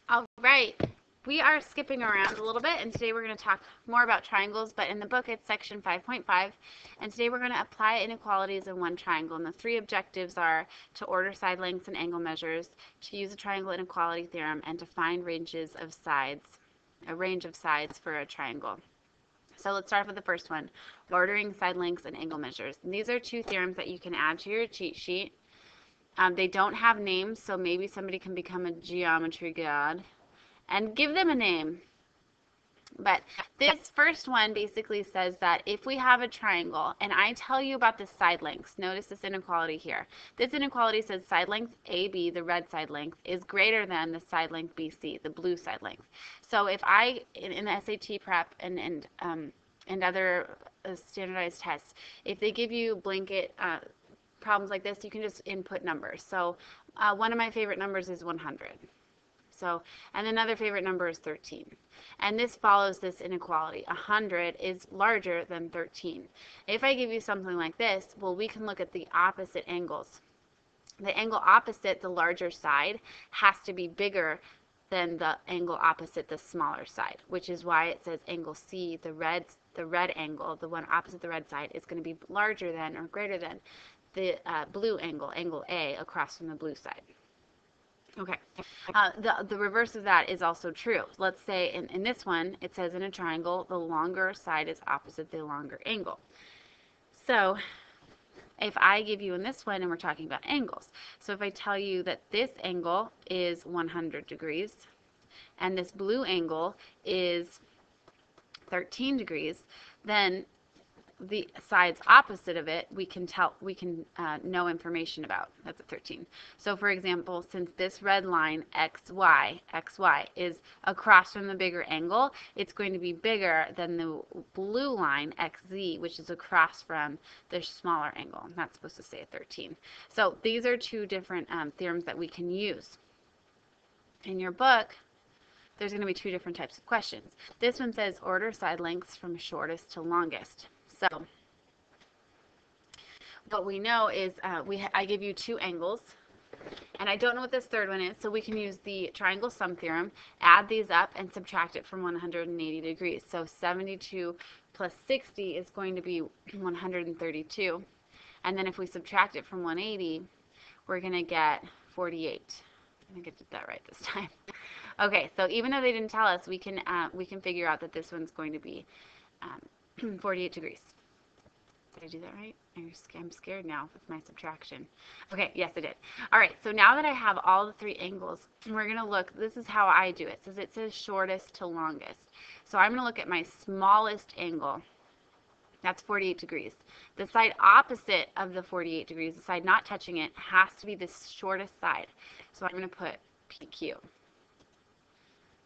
All right, we are skipping around a little bit, and today we're going to talk more about triangles, but in the book it's section 5.5, and today we're going to apply inequalities in one triangle, and the three objectives are to order side lengths and angle measures, to use a triangle inequality theorem, and to find ranges of sides, a range of sides for a triangle. So let's start with the first one, ordering side lengths and angle measures. And these are two theorems that you can add to your cheat sheet. They don't have names, so maybe somebody can become a geometry god and give them a name. But this first one basically says that if we have a triangle, and I tell you about the side lengths, notice this inequality here. This inequality says side length AB, the red side length, is greater than the side length BC, the blue side length. So if I, in the SAT prep and other standardized tests, if they give you blanket problems like this, you can just input numbers. So one of my favorite numbers is 100. So, and another favorite number is 13. And this follows this inequality. 100 is larger than 13. If I give you something like this, well, we can look at the opposite angles. The angle opposite the larger side has to be bigger than the angle opposite the smaller side, which is why it says angle C, the red angle, the one opposite the red side, is going to be larger than or greater than the blue angle, angle A, across from the blue side. Okay, the reverse of that is also true. Let's say in this one, it says in a triangle, the longer side is opposite the longer angle. So if I give you in this one, and we're talking about angles, so if I tell you that this angle is 100 degrees, and this blue angle is 13 degrees, then the sides opposite of it we can know information about. That's a 13. So for example, since this red line xy is across from the bigger angle, it's going to be bigger than the blue line xz, which is across from the smaller angle. I'm not supposed to say a 13. So these are two different theorems that we can use. In your book, there's going to be two different types of questions. This one says order side lengths from shortest to longest. So what we know is I give you two angles, and I don't know what this third one is, so we can use the triangle sum theorem, add these up, and subtract it from 180 degrees. So 72 plus 60 is going to be 132. And then if we subtract it from 180, we're going to get 48. I think I did that right this time. Okay, so even though they didn't tell us, we can figure out that this one's going to be 48 degrees. Did I do that right? I'm scared now with my subtraction. Okay, yes, I did. All right, so now that I have all the three angles, we're going to look. This is how I do it. It says shortest to longest. So I'm going to look at my smallest angle. That's 48 degrees. The side opposite of the 48 degrees, the side not touching it, has to be the shortest side. So I'm going to put PQ.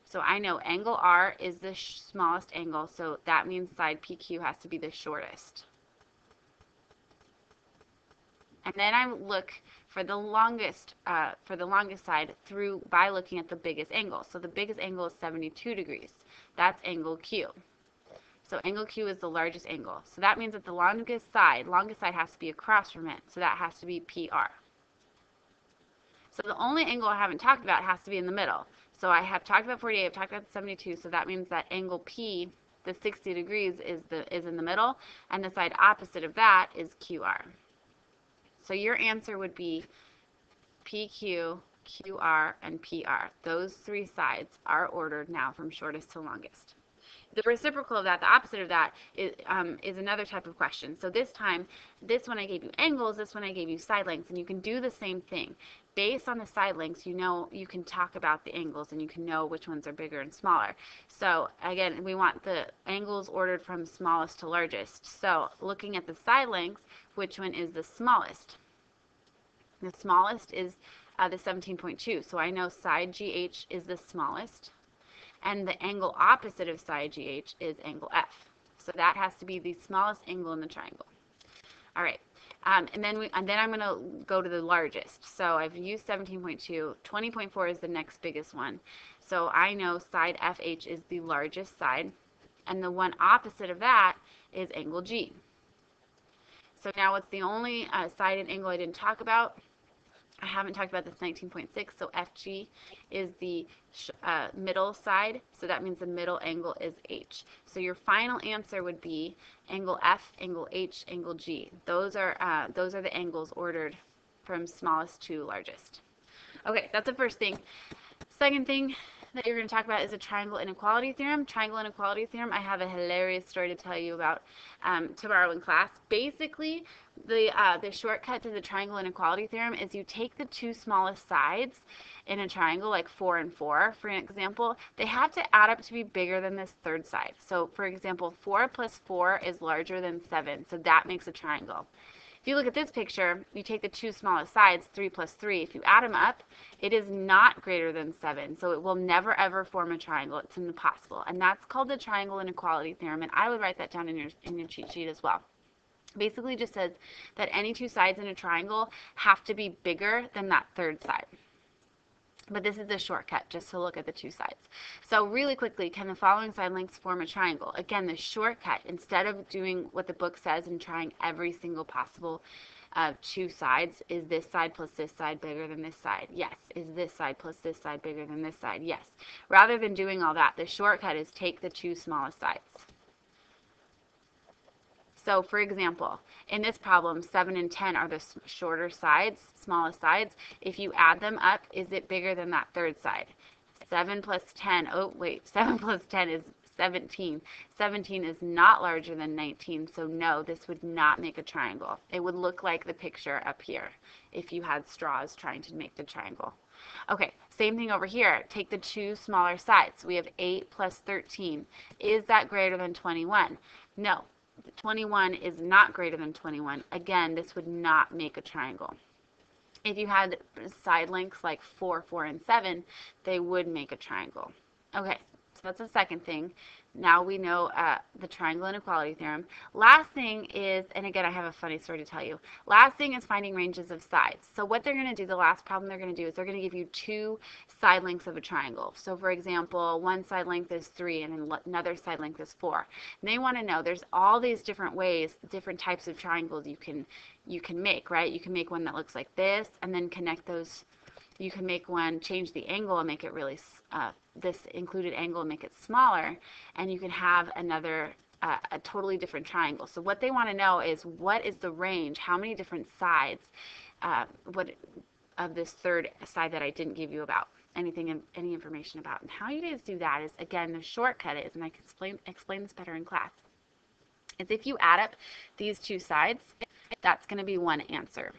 So I know angle R is the smallest angle, so that means side PQ has to be the shortest. And then I look for the longest side by looking at the biggest angle. So the biggest angle is 72 degrees. That's angle Q. So angle Q is the largest angle. So that means that the longest side has to be across from it. So that has to be PR. So the only angle I haven't talked about has to be in the middle. So I have talked about 48, I've talked about 72, so that means that angle P, the 60 degrees, is in the middle, and the side opposite of that is QR. So your answer would be PQ, QR, and PR. Those three sides are ordered now from shortest to longest. The reciprocal of that, the opposite of that, is another type of question. So this time, this one I gave you angles, this one I gave you side lengths, and you can do the same thing. Based on the side lengths, you can talk about the angles, and you can know which ones are bigger and smaller. So again, we want the angles ordered from smallest to largest. So looking at the side lengths, which one is the smallest? The smallest is the 17.2. So I know side GH is the smallest. And the angle opposite of side GH is angle F. So that has to be the smallest angle in the triangle. All right, and then I'm going to go to the largest. So I've used 17.2. 20.4 is the next biggest one. So I know side FH is the largest side, and the one opposite of that is angle G. So now what's the only side and angle I didn't talk about? I haven't talked about this 19.6, so FG is the middle side, so that means the middle angle is H. So your final answer would be angle F, angle H, angle G. Those are the angles ordered from smallest to largest. Okay, that's the first thing. Second thing that you're going to talk about is a triangle inequality theorem. Triangle inequality theorem, I have a hilarious story to tell you about tomorrow in class. Basically, the shortcut to the triangle inequality theorem is you take the two smallest sides in a triangle, like 4 and 4, for an example. They have to add up to be bigger than this third side. So, for example, 4 plus 4 is larger than 7, so that makes a triangle. If you look at this picture, you take the two smallest sides, 3 plus 3. If you add them up, it is not greater than 7. So it will never, ever form a triangle. It's impossible. And that's called the triangle inequality theorem. And I would write that down in your cheat sheet as well. Basically just says that any two sides in a triangle have to be bigger than that third side. But this is the shortcut, just to look at the two sides. So really quickly, can the following side lengths form a triangle? Again, the shortcut, instead of doing what the book says and trying every single possible two sides, is this side plus this side bigger than this side? Yes. Is this side plus this side bigger than this side? Yes. Rather than doing all that, the shortcut is take the two smallest sides. So, for example, in this problem, 7 and 10 are the shorter sides, smallest sides. If you add them up, is it bigger than that third side? 7 plus 10, oh wait, 7 plus 10 is 17. 17 is not larger than 19, so no, this would not make a triangle. It would look like the picture up here if you had straws trying to make the triangle. Okay, same thing over here. Take the two smaller sides. We have 8 plus 13. Is that greater than 21? No. 21 is not greater than 21. Again, this would not make a triangle. If you had side lengths like 4, 4, and 7, they would make a triangle. Okay, so that's the second thing. Now we know the triangle inequality theorem. Last thing is, and again, I have a funny story to tell you. Last thing is finding ranges of sides. So what they're going to do, the last problem they're going to do is they're going to give you two side lengths of a triangle. So for example, one side length is 3 and another side length is 4. And they want to know there's all these different ways, different types of triangles you can make, right? You can make one that looks like this and then connect those. You can make one, change the angle and make it really, this included angle and make it smaller, and you can have another, a totally different triangle. So what they want to know is what is the range, how many different sides, of this third side that I didn't give you about, any information about. And how you guys do that is, again, the shortcut is, and I can explain this better in class, is if you add up these two sides, that's going to be one answer.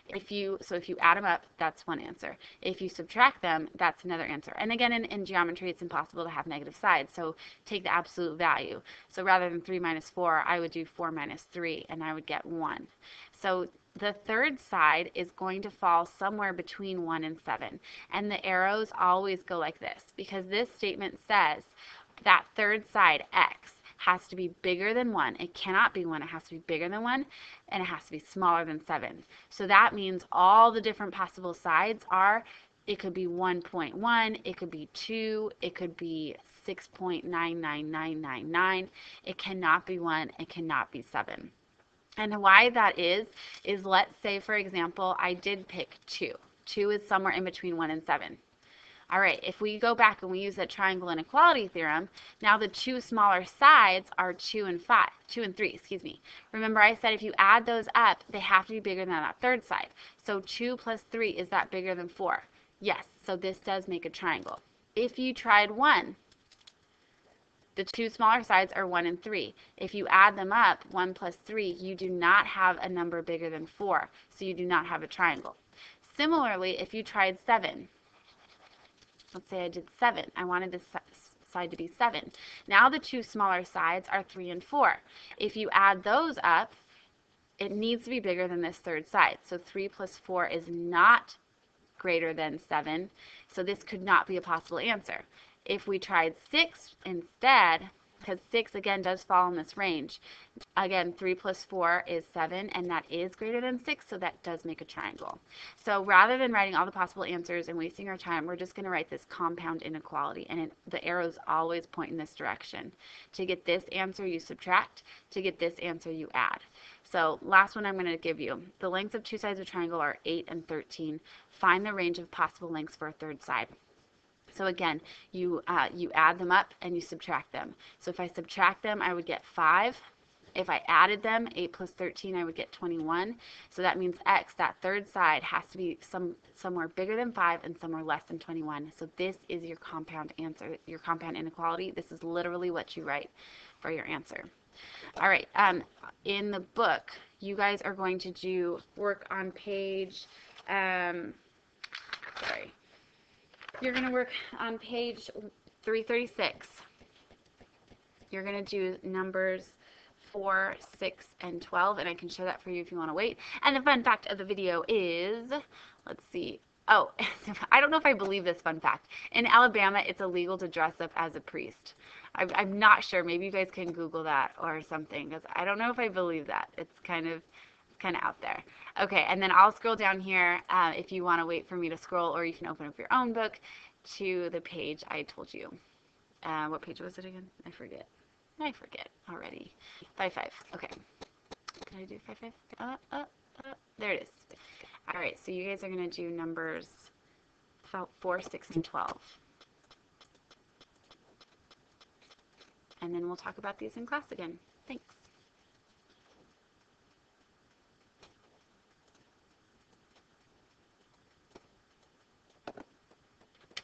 If you add them up, that's one answer. If you subtract them, that's another answer. And again, in geometry, it's impossible to have negative sides, so take the absolute value. So rather than 3 minus 4, I would do 4 minus 3, and I would get 1. So the third side is going to fall somewhere between 1 and 7. And the arrows always go like this, because this statement says that third side, x, has to be bigger than 1. It cannot be 1. It has to be bigger than 1, and it has to be smaller than 7. So that means all the different possible sides are, it could be 1.1, it could be 2, it could be 6.99999. It cannot be 1, it cannot be 7. And why that is let's say, for example, I did pick 2. 2 is somewhere in between 1 and 7. All right, if we go back and we use that triangle inequality theorem, now the two smaller sides are 2 and 3, excuse me. Remember I said if you add those up, they have to be bigger than that third side. So 2 plus 3, is that bigger than 4? Yes, so this does make a triangle. If you tried 1, the two smaller sides are 1 and 3. If you add them up, 1 plus 3, you do not have a number bigger than 4, so you do not have a triangle. Similarly, if you tried 7, let's say I did 7. I wanted this side to be 7. Now the two smaller sides are 3 and 4. If you add those up, it needs to be bigger than this third side. So 3 plus 4 is not greater than 7. So this could not be a possible answer. If we tried 6 instead, because 6 again does fall in this range. Again, 3 plus 4 is 7, and that is greater than 6, so that does make a triangle. So rather than writing all the possible answers and wasting our time, we're just going to write this compound inequality, and the arrows always point in this direction. To get this answer, you subtract. To get this answer, you add. So last one I'm going to give you. The lengths of two sides of a triangle are 8 and 13. Find the range of possible lengths for a third side. So again, you add them up and you subtract them. So if I subtract them, I would get 5. If I added them, 8 plus 13, I would get 21. So that means x, that third side, has to be somewhere bigger than 5 and somewhere less than 21. So this is your compound answer, your compound inequality. This is literally what you write for your answer. All right, in the book, you guys are going to do work on page, you're going to work on page 336. You're going to do numbers 4, 6, and 12, and I can show that for you if you want to wait. And the fun fact of the video is, let's see, oh, I don't know if I believe this fun fact. In Alabama, it's illegal to dress up as a priest. I'm not sure. Maybe you guys can Google that or something, because I don't know if I believe that. It's kind of out there. Okay, and then I'll scroll down here if you want to wait for me to scroll, or you can open up your own book to the page I told you. What page was it again? I forget already. 5-5. Okay. Did I do 5-5? There it is. All right, so you guys are going to do numbers 4, 6, and 12. And then we'll talk about these in class again. Thanks.